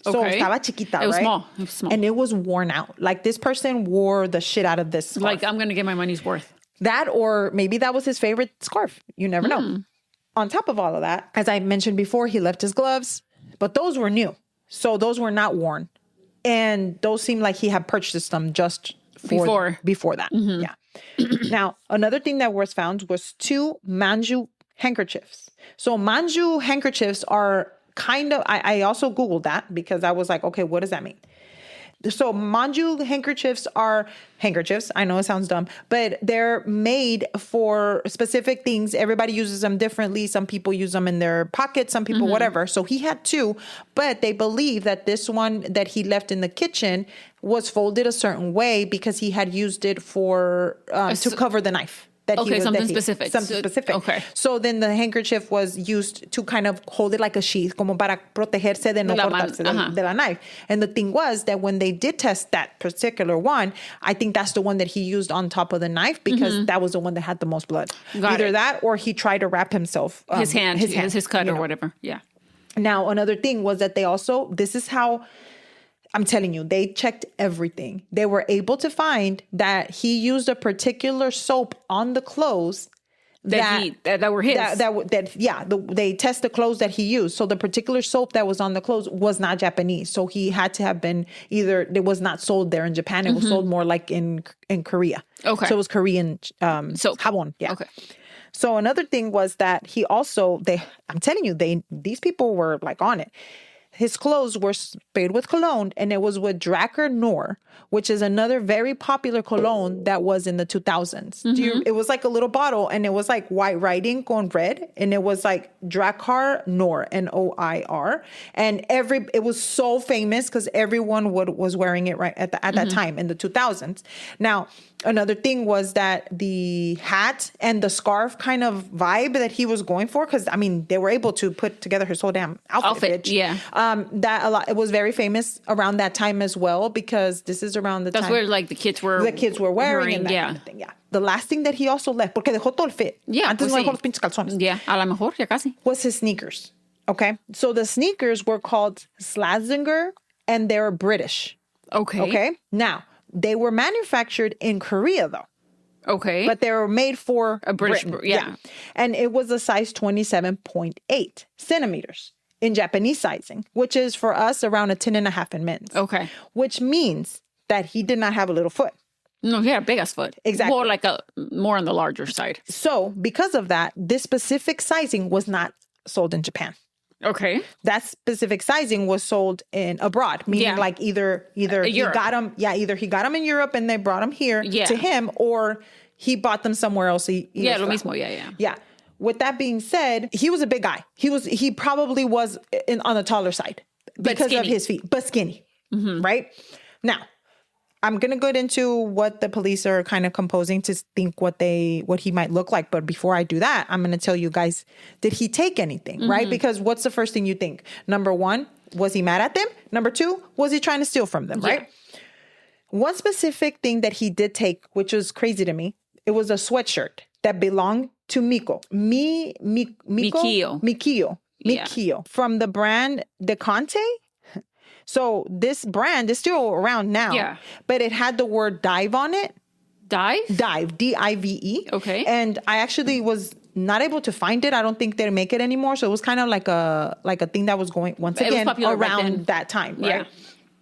So estaba chiquita, it was right? Small. It was small. And it was worn out. Like this person wore the shit out of this scarf. Like, I'm going to get my money's worth. That, or maybe that was his favorite scarf. You never know. On top of all of that, as I mentioned before, he left his gloves. But those were new. So those were not worn. And those seemed like he had purchased them just before that. Yeah. Now, another thing that was found was 2 manju handkerchiefs. So manju handkerchiefs are kind of, I also Googled that because I was like, okay, what does that mean? So manju handkerchiefs are handkerchiefs. I know it sounds dumb, but they're made for specific things. Everybody uses them differently. Some people use them in their pockets, some people whatever. So he had 2, but they believe that this one that he left in the kitchen was folded a certain way because he had used it for to cover the knife. Something specific. Okay. So then the handkerchief was used to kind of hold it like a sheath, como para protegerse de no cortarse de la knife. And the thing was that when they did test that particular one, I think that's the one that he used on top of the knife because that was the one that had the most blood. Either that or he tried to wrap himself. His cut or whatever. Yeah. Now, another thing was that this is how, I'm telling you, they checked everything. They were able to find that he used a particular soap on the clothes that were his. They test the clothes that he used. So the particular soap that was on the clothes was not Japanese. So he had to have been either, it was not sold there in Japan. It was sold more like in Korea. Okay. So it was Korean soap. jabon. Yeah. Okay. So another thing was that he also, I'm telling you, these people were like on it. His clothes were sprayed with cologne, and it was with Dracker Noir, which is another very popular cologne that was in the 2000s. It was like a little bottle, and it was like white writing on red, and it was like Drakkar Noir, Noir, and it was so famous because everyone was wearing it right at that time in the 2000s. Now, another thing was that the hat and the scarf kind of vibe that he was going for, because I mean they were able to put together his whole damn outfit. Yeah. It was very famous around that time as well, because this is around the time. That's where like the kids were wearing and that kind of thing. Yeah. The last thing that he also left, porque dejó todo el fit. Yeah. Antes no dejó los pinches calzones. Yeah. A lo mejor ya casi. Was his sneakers. Okay. So the sneakers were called Slazenger, and they were British. Okay. Okay. Now, they were manufactured in Korea though. Okay. But they were made for a British. Britain. Yeah. And it was a size 27.8 centimeters in Japanese sizing, which is for us around a 10 and a half in men's. Okay. Which means that he did not have a little foot. No, he had a big ass foot. Exactly. More like more on the larger side. So because of that, this specific sizing was not sold in Japan. Okay. That specific sizing was sold abroad, meaning like either he got them, either he got them in Europe and they brought them here to him, or he bought them somewhere else. Lo mismo, Yeah. With that being said, he was a big guy. He probably was on the taller side because of his feet, but skinny, right? Now, I'm going to go into what the police are kind of composing to think what he might look like. But before I do that, I'm going to tell you guys, did he take anything, right? Because what's the first thing you think? Number one, was he mad at them? Number two, was he trying to steal from them, right? One specific thing that he did take, which was crazy to me, it was a sweatshirt that belonged to Mikio. Mikio. From the brand Deconte. So this brand is still around now, but it had the word dive on it. Dive? Dive, D-I-V-E. Okay. And I actually was not able to find it. I don't think they make it anymore. So it was kind of like a thing that was going, once again, around that time, right? Yeah.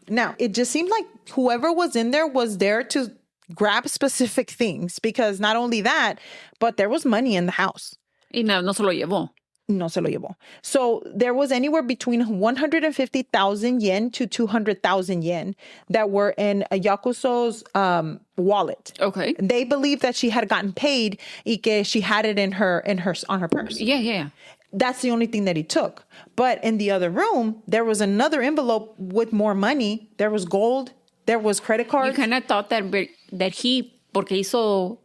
Now, it just seemed like whoever was in there was there to grab specific things, because not only that, but there was money in the house. Y no se lo llevó. No se lo llevó. So there was anywhere between 150,000 yen to 200,000 yen that were in a Yakuso's wallet. Okay. They believed that she had gotten paid y que she had it on her purse. Yeah. That's the only thing that he took. But in the other room, there was another envelope with more money. There was gold. There was credit cards. You kind of thought that he, porque hizo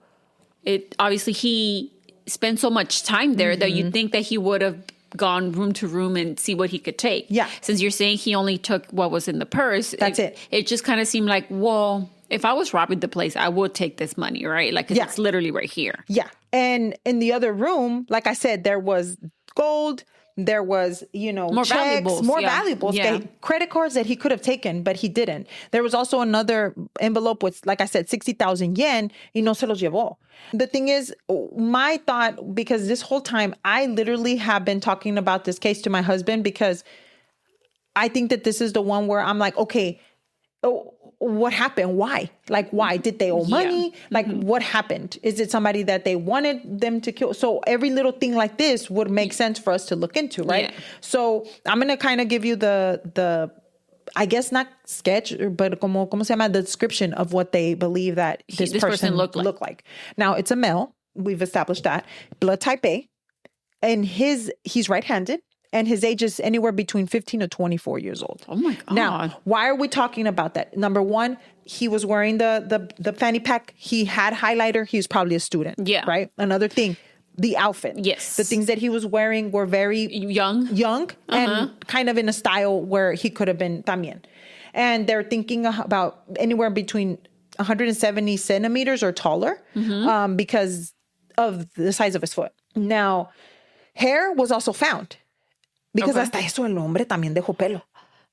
it, obviously he spent so much time there that you think that he would have gone room to room and see what he could take. Yeah. Since you're saying he only took what was in the purse. That's it. It just kind of seemed like, well, if I was robbing the place, I would take this money, right? Like, it's literally right here. Yeah. And in the other room, like I said, there was gold. There was, more checks, valuables, credit cards that he could have taken, but he didn't. There was also another envelope with, like I said, 60,000 yen, y no se los llevó. The thing is, my thought, because this whole time, I literally have been talking about this case to my husband, because I think that this is the one where I'm like, okay, what happened? Why? Like, why? Did they owe money? Like, what happened? Is it somebody that they wanted them to kill? So every little thing like this would make sense for us to look into, right? Yeah. So I'm going to kind of give you the I guess not sketch, but como se llama, the description of what they believe that this person looked like. Now, it's a male. We've established that. Blood type A. And he's right-handed. And his age is anywhere between 15 to 24 years old. Oh, my God. Now, why are we talking about that? Number one, he was wearing the fanny pack. He had highlighter. He was probably a student. Yeah. Right? Another thing, the outfit. Yes. The things that he was wearing were very young and kind of in a style where he could have been también. And they're thinking about anywhere between 170 centimeters or taller because of the size of his foot. Now, hair was also found. Because hasta eso el hombre también dejó pelo.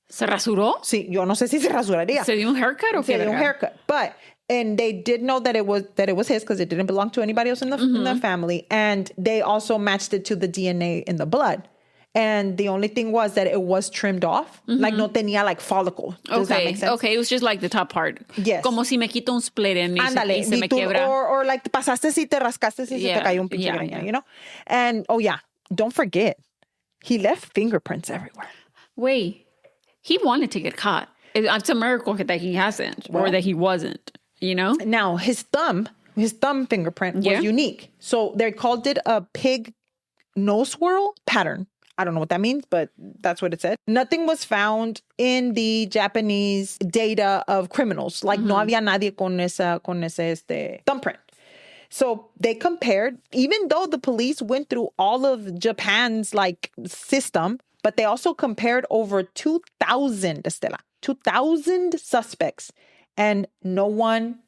¿Se rasuró? Sí, yo no sé si se rasuraría. ¿Se dio un haircut o qué? Se dio un haircut. But And they did know that it was his because it didn't belong to anybody else in the family. And they also matched it to the DNA in the blood. And the only thing was that it was trimmed off. Like no tenía like follicle. Does that make sense? Okay, it was just like the top part. Yes. Como si me quito un split and Ándale. se me quiebra. Or like pasaste si te rascaste si se te cayó un pinche greña, you know? And don't forget, he left fingerprints everywhere. Wait, he wanted to get caught. It's a miracle that he hasn't or that he wasn't, you know? Now, his thumb fingerprint was unique. So they called it a pig nose swirl pattern. I don't know what that means, but that's what it said. Nothing was found in the Japanese data of criminals. Like, no había nadie con ese thumbprint. So they compared, even though the police went through all of Japan's like system, but they also compared over 2,000, Estela, 2,000 suspects, and no one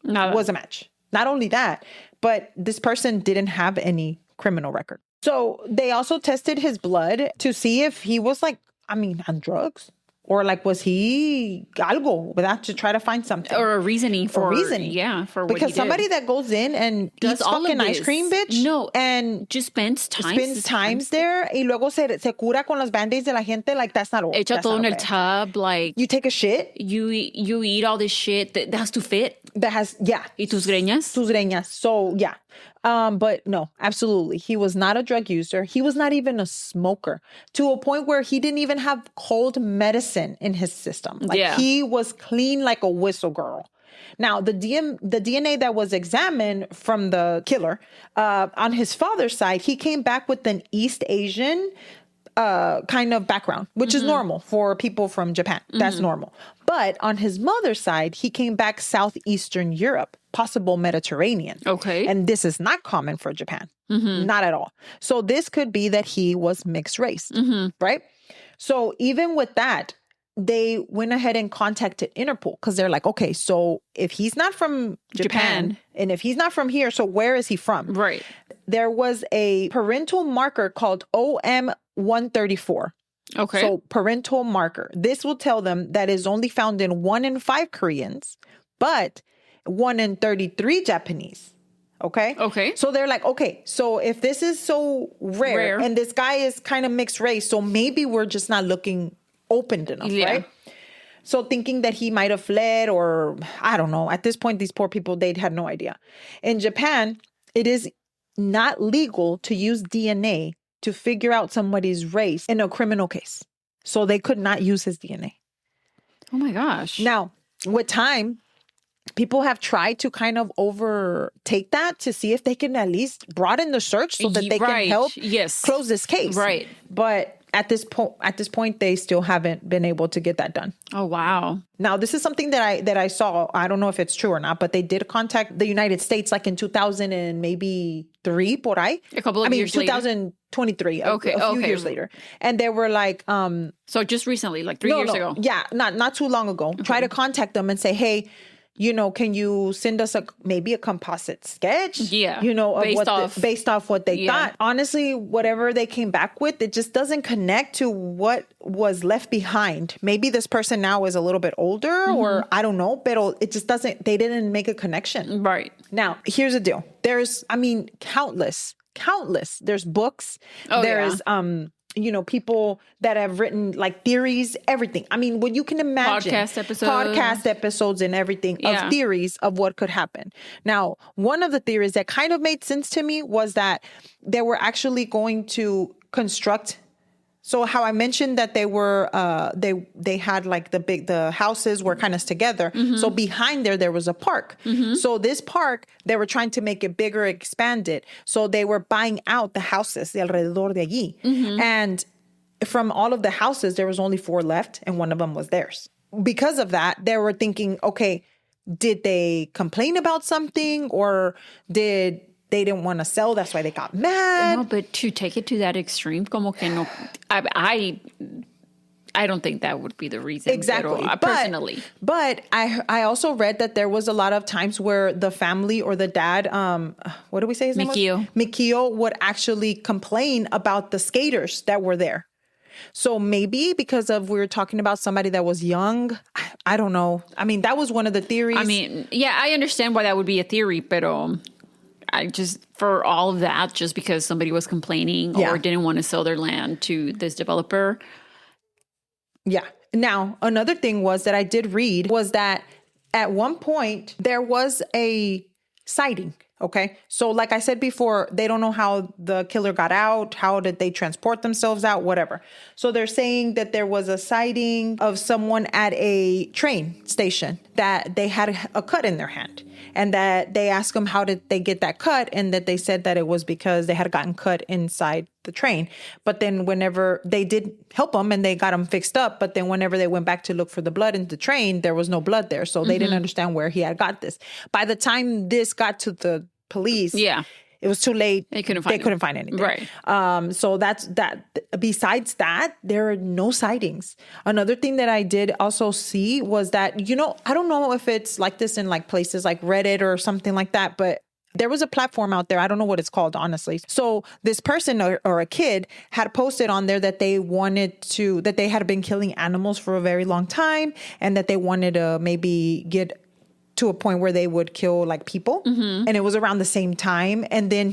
was a match. Not only that, but this person didn't have any criminal record. So they also tested his blood to see if he was on drugs. Or like, was he algo without to try to find something? Or a reasoning for what because he somebody did. that goes in and Does eats all fucking of ice this. cream, bitch. No. And just spends time there y luego se cura con los band-aids de la gente. Like, that's not all. Echa todo en el tub. Like, you take a shit. You eat all this shit that has to fit. That has, Y tus greñas. Tus greñas. So, yeah. But no, absolutely. He was not a drug user. He was not even a smoker, to a point where he didn't even have cold medicine in his system. Like, he was clean like a whistle girl. Now, the DNA that was examined from the killer, on his father's side, he came back with an East Asian kind of background, which is normal for people from Japan. That's normal. But on his mother's side, he came back Southeastern Europe, possible Mediterranean. Okay. And this is not common for Japan. Not at all. So this could be that he was mixed race, right? So even with that, they went ahead and contacted Interpol because they're like, okay, so if he's not from Japan and if he's not from here, so where is he from? Right. There was a parental marker called OM134. Okay. So parental marker. This will tell them that is only found in 1 in 5 Koreans, but 1 in 33 Japanese. Okay. Okay. So they're like, okay, so if this is so rare and this guy is kind of mixed race, so maybe we're just not looking opened enough, right? So thinking that he might have fled, or I don't know. At this point, these poor people, they had no idea. In Japan, it is not legal to use DNA to figure out somebody's race in a criminal case. So they could not use his DNA. Oh my gosh. Now, with time, people have tried to kind of overtake that to see if they can at least broaden the search so that they can help close this case. Right. But at this point, they still haven't been able to get that done. Oh, wow. Now, this is something that I saw. I don't know if it's true or not, but they did contact the United States like in 2000 and maybe 3 por ahí. A couple of years 2023. A few years later. And they were like... so just recently, like 3 years ago. Yeah, not too long ago. Okay. Try to contact them and say, hey... can you send us maybe a composite sketch? Yeah. Based off what they thought. Honestly, whatever they came back with, it just doesn't connect to what was left behind. Maybe this person now is a little bit older or I don't know, but it just doesn't, they didn't make a connection. Right. Now, here's the deal. There's, countless. There's books. There's, people that have written like theories, everything. I mean, when you can imagine podcast episodes and everything of theories of what could happen. Now, one of the theories that kind of made sense to me was that they were actually going to construct. So how I mentioned that they were, they had like the houses were kind of together. So behind there was a park. So this park, they were trying to make it bigger, expand it. So they were buying out the houses de alrededor de allí. And from all of the houses, there was only 4 left and one of them was theirs. Because of that, they were thinking, okay, did they complain about something or they didn't want to sell? That's why they got mad. No, but to take it to that extreme, como que no, I don't think that would be the reason. Exactly. Personally. But I also read that there was a lot of times where the family or the dad, what do we say his name was? Mikio would actually complain about the skaters that were there. So maybe because we were talking about somebody that was young, I don't know. I mean, that was one of the theories. I mean, yeah, I understand why that would be a theory, but I just, for all of that, just because somebody was complaining or didn't want to sell their land to this developer. Yeah. Now, another thing was that I did read was that at one point there was a sighting. Okay. So like I said before, they don't know how the killer got out. How did they transport themselves out? Whatever. So they're saying that there was a sighting of someone at a train station that they had a cut in their hand, and that they asked them how did they get that cut, and that they said that it was because they had gotten cut inside the train. But then whenever they did help them and they got them fixed up, but then whenever they went back to look for the blood in the train, there was no blood there. So they didn't understand where he had got this. By the time this got to the police, it was too late. They couldn't find anything. Right. So that's that. Besides that, there are no sightings. Another thing that I did also see was that, you know, I don't know if it's like this in like places like Reddit or something like that, but there was a platform out there. I don't know what it's called, honestly. So this person or a kid had posted on there that they that they had been killing animals for a very long time, and that they wanted to maybe get to a point where they would kill like people. And it was around the same time. And then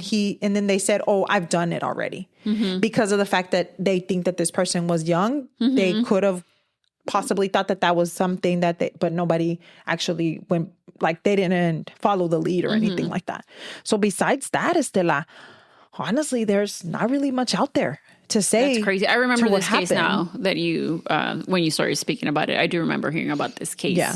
they said, oh, I've done it already. Because of the fact that they think that this person was young. They could have possibly thought that that was something but nobody actually went, like they didn't follow the lead or anything like that. So besides that, Estela, honestly, there's not really much out there to say. That's crazy. I remember this case now that you, when you started speaking about it, I do remember hearing about this case. Yeah.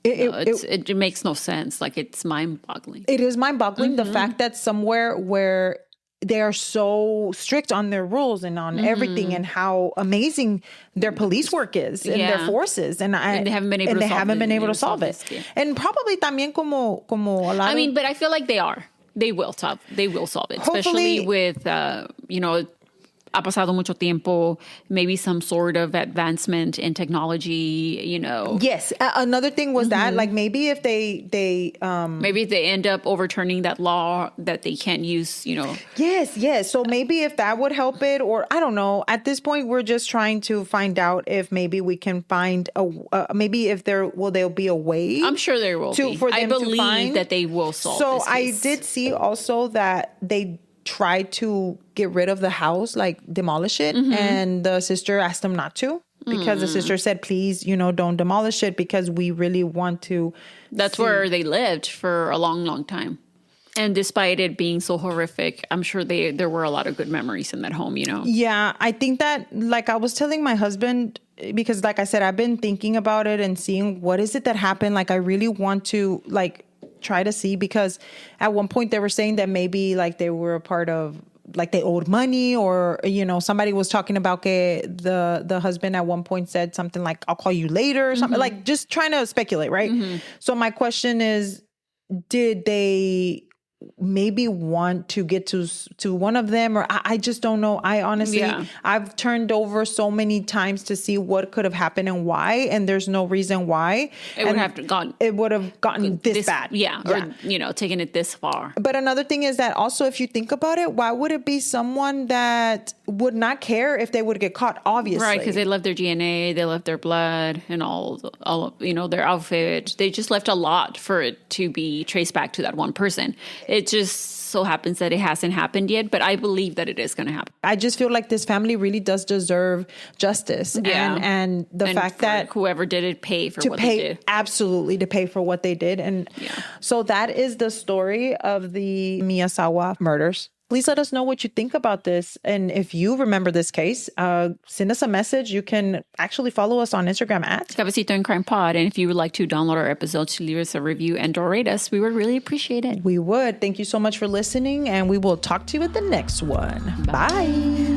It makes no sense. Like, it's mind-boggling. It is mind-boggling. The fact that somewhere where they are so strict on their rules and on everything, and how amazing their police work is and their forces, and they haven't been able to solve it. Yeah. And probably también como a lot. I mean, but I feel like they will solve it, especially with ha pasado mucho tiempo, maybe some sort of advancement in technology, you know. Yes. Another thing was that, like, maybe if they maybe if they end up overturning that law that they can't use, you know. Yes. So maybe if that would help it, or I don't know. At this point, we're just trying to find out if maybe we can find maybe if there'll be a way. I'm sure there will be. For them I believe that they will solve this case. I did see also that they tried to get rid of the house, like demolish it. And the sister asked them not to, because the sister said, please, don't demolish it, because we really want to. That's where they lived for a long, long time. And despite it being so horrific, I'm sure there were a lot of good memories in that home, you know? Yeah, I think that, like I was telling my husband, because like I said, I've been thinking about it and seeing what is it that happened. Like, I really want to, like, try to see, because at one point they were saying that maybe like they were a part of, like, they owed money, or somebody was talking about the husband at one point said something like, I'll call you later or something, like just trying to speculate, right? So my question is, did they maybe want to get to one of them, or I just don't know. I honestly, I've turned over so many times to see what could have happened and why, and there's no reason why it would have gotten this bad. Or taken it this far. But another thing is that also, if you think about it, why would it be someone that would not care if they would get caught? Obviously, right? Because they left their DNA, they left their blood, and all their outfit. They just left a lot for it to be traced back to that one person. It just so happens that it hasn't happened yet, but I believe that it is going to happen. I just feel like this family really does deserve justice. And the fact that whoever did it pay for what they did. Absolutely, to pay for what they did. And so that is the story of the Miyazawa murders. Please let us know what you think about this. And if you remember this case, send us a message. You can actually follow us on Instagram at Cafecito and Crime Pod. And if you would like to download our episodes, leave us a review and or rate us, we would really appreciate it. We would. Thank you so much for listening, and we will talk to you at the next one. Bye.